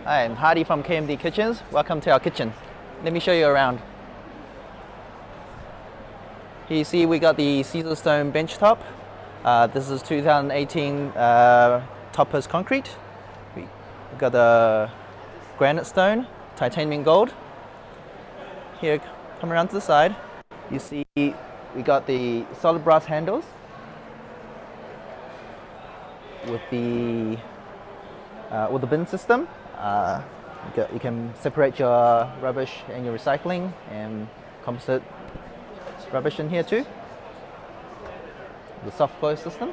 Hi, I'm Hardy from KMD Kitchens. Welcome to our kitchen. Let me show you around. Here you see we got the Caesar stone bench top. This is 2018 toppers concrete. We've got the granite stone, titanium gold. Here, come around to the side. You see we got the solid brass handles with the bin system. You can separate your rubbish and your recycling and composite rubbish in here too. The soft close system.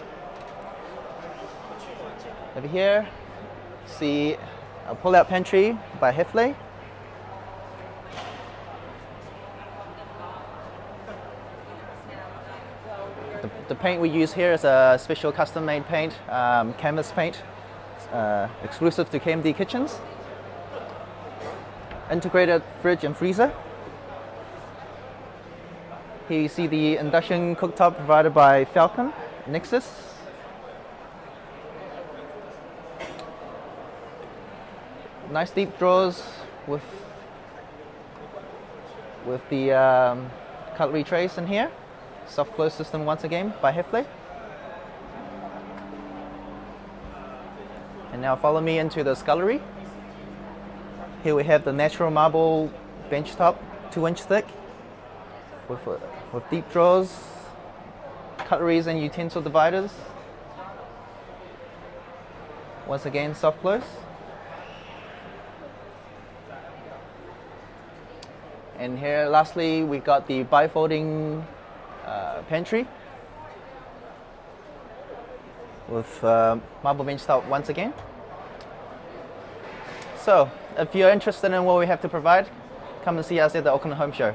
Over here, see a pull-out pantry by Hefley. The paint we use here is a special custom-made paint, canvas paint, exclusive to KMD Kitchens. Integrated fridge and freezer. Here you see the induction cooktop provided by Falcon Nexus. Nice deep drawers with the cutlery trays in here. Soft close system once again by Hefley. And now follow me into the scullery. Here we have the natural marble bench top, 2-inch thick, with deep drawers, cutleries and utensil dividers. Once again, soft close. And here, lastly, we got the bifolding pantry with marble bench top once again. So, if you're interested in what we have to provide, come and see us at the Auckland Home Show.